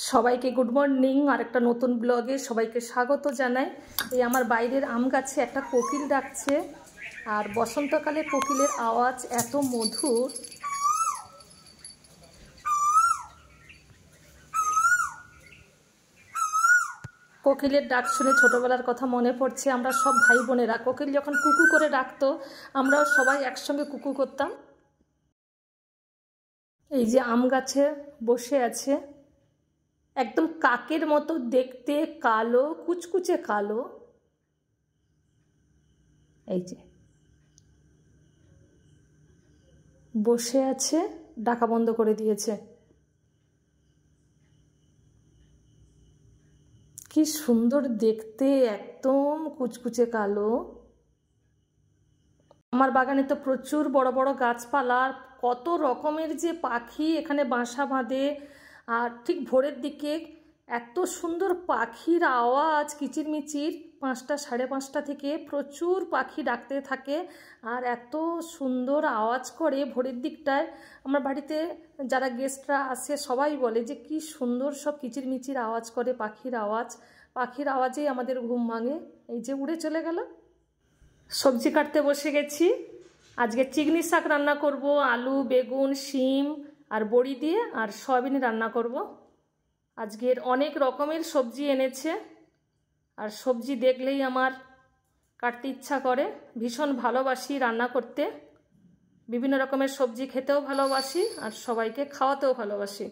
সবাইকে good morning. আর একটা নতুন ব্লগে সবাইকে স্বাগত জানাই। এই আমার বাইরের আম গাছে একটা কোকিল ডাকছে, আর বসন্তকালে কোকিলের আওয়াজ এত মধুর। কোকিলের ডাক শুনে ছোটবেলার কথা মনে পড়ছে। আমরা সব ভাই বোনেরা কোকিল যখন কুকু করে ডাকতো, আমরাও সবাই একসঙ্গে কুকু করতাম। এই যে আম গাছে বসে আছে, একদম কাকের মতো দেখতে, কালো, কুচকুচে কালো। এই যে বসে আছে, ডাকা বন্ধ করে দিয়েছে। কি সুন্দর দেখতে, একদম কুচকুচে কালো। আমার বাগানে তো প্রচুর বড় বড় গাছপালা, কত রকমের যে পাখি এখানে বাসা বাঁধে। আর ঠিক ভোরের দিকে এত সুন্দর পাখির আওয়াজ, কিচিরমিচির, 5টা সাড়ে 5টা থেকে প্রচুর পাখি ডাকতে থাকে। আর এত সুন্দর আওয়াজ করে ভোরের দিকটায়। আমার বাড়িতে যারা গেস্টরা আসে সবাই বলে যে কি সুন্দর সব কিচিরমিচির আওয়াজ করে, পাখির আওয়াজ। পাখির আওয়াজেই আমাদের ঘুম ভাঙে। এই যে উড়ে চলে গেল। সবজি কাটতে বসে গেছি। আজকে চিংড়ি শাক রান্না করব, আলু, বেগুন, শিম আর বড়ি দিয়ে, আর সয়াবিন রান্না করব। আজকের অনেক রকমের সবজি এনেছে, আর সবজি দেখলেই আমার কাটতে ইচ্ছা করে। ভীষণ ভালোবাসি রান্না করতে, বিভিন্ন রকমের সবজি খেতেও ভালোবাসি, আর সবাইকে খাওয়াতেও ভালোবাসি।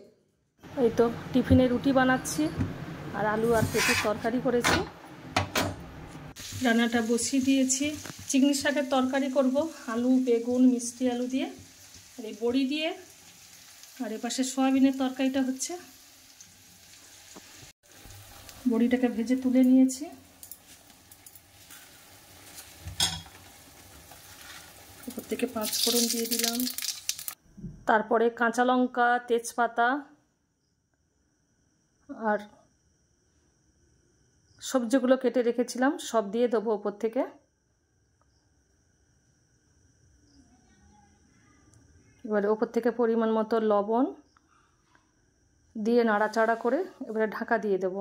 এই তো টিফিনে রুটি বানাচ্ছি, আর আলু আর পেঁপের তরকারি করেছি। রান্নাটা বসিয়ে দিয়েছি। চিংড়ি শাকের তরকারি করব, আলু, বেগুন, মিষ্টি আলু দিয়ে, আর এই বড়ি দিয়ে। আর এপাশে সয়াবিনের তরকারিটা হচ্ছে। বড়িটাকে ভেজে তুলে নিয়েছি। উপর থেকে 5 ফোড়ন দিয়ে দিলাম, তারপরে কাঁচা লঙ্কা, তেজপাতা আর সবজিগুলো কেটে রেখেছিলাম সব দিয়ে দেবো ওপর থেকে। এবারে ওপর থেকে পরিমাণ মতো লবণ দিয়ে নাড়াচাড়া করে এবারে ঢাকা দিয়ে দেব,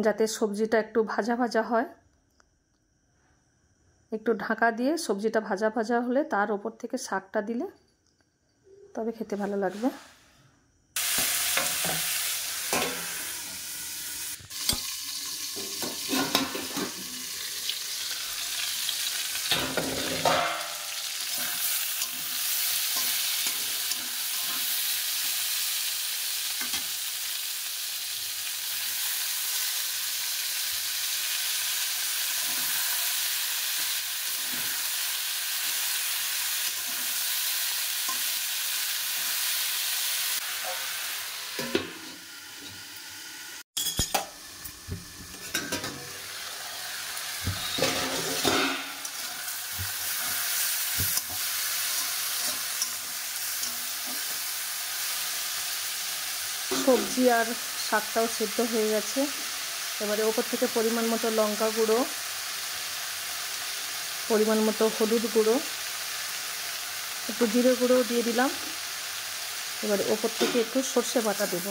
যাতে সবজিটা একটু ভাজা ভাজা হয়। একটু ঢাকা দিয়ে সবজিটা ভাজা ভাজা হলে তার ওপর থেকে শাকটা দিলে তবে খেতে ভালো লাগবে। সবজি আর শাকটাও সেদ্ধ হয়ে গেছে। এবারে ওপর থেকে পরিমাণ মতো লঙ্কা গুঁড়ো, পরিমাণ মতো হলুদ গুঁড়ো, একটু জিরে গুঁড়ো দিয়ে দিলাম। এবারে ওপর থেকে একটু সর্ষে বাটা দেব,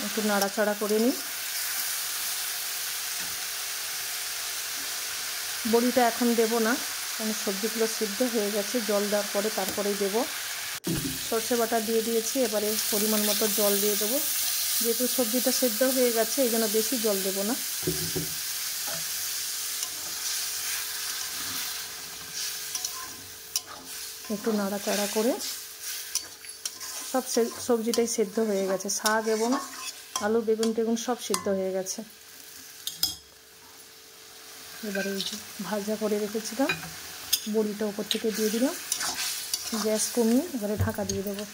একটু নাড়াচাড়া করে নিই। বড়িটা এখন দেব না, কারণ সবজিগুলো সিদ্ধ হয়ে গেছে। জল দেওয়ার পরে তারপরেই দেব। সর্ষে বাটা দিয়ে দিয়েছি, এবারে পরিমাণ মতো জল দিয়ে দেবো। যেহেতু সবজিটা সেদ্ধ হয়ে গেছে এই জন্য বেশি জল দেব না। একটু নাড়াচাড়া করে, সব সবজিটাই সেদ্ধ হয়ে গেছে। শাক এবং আলু, বেগুন টেগুন সব সিদ্ধ হয়ে গেছে। এবারে এই যে ভাজা করে রেখেছিলাম বড়িটা ওপর থেকে দিয়ে দিলাম। গ্যাস কমিয়ে এবারে ঢাকা দিয়ে দেবো।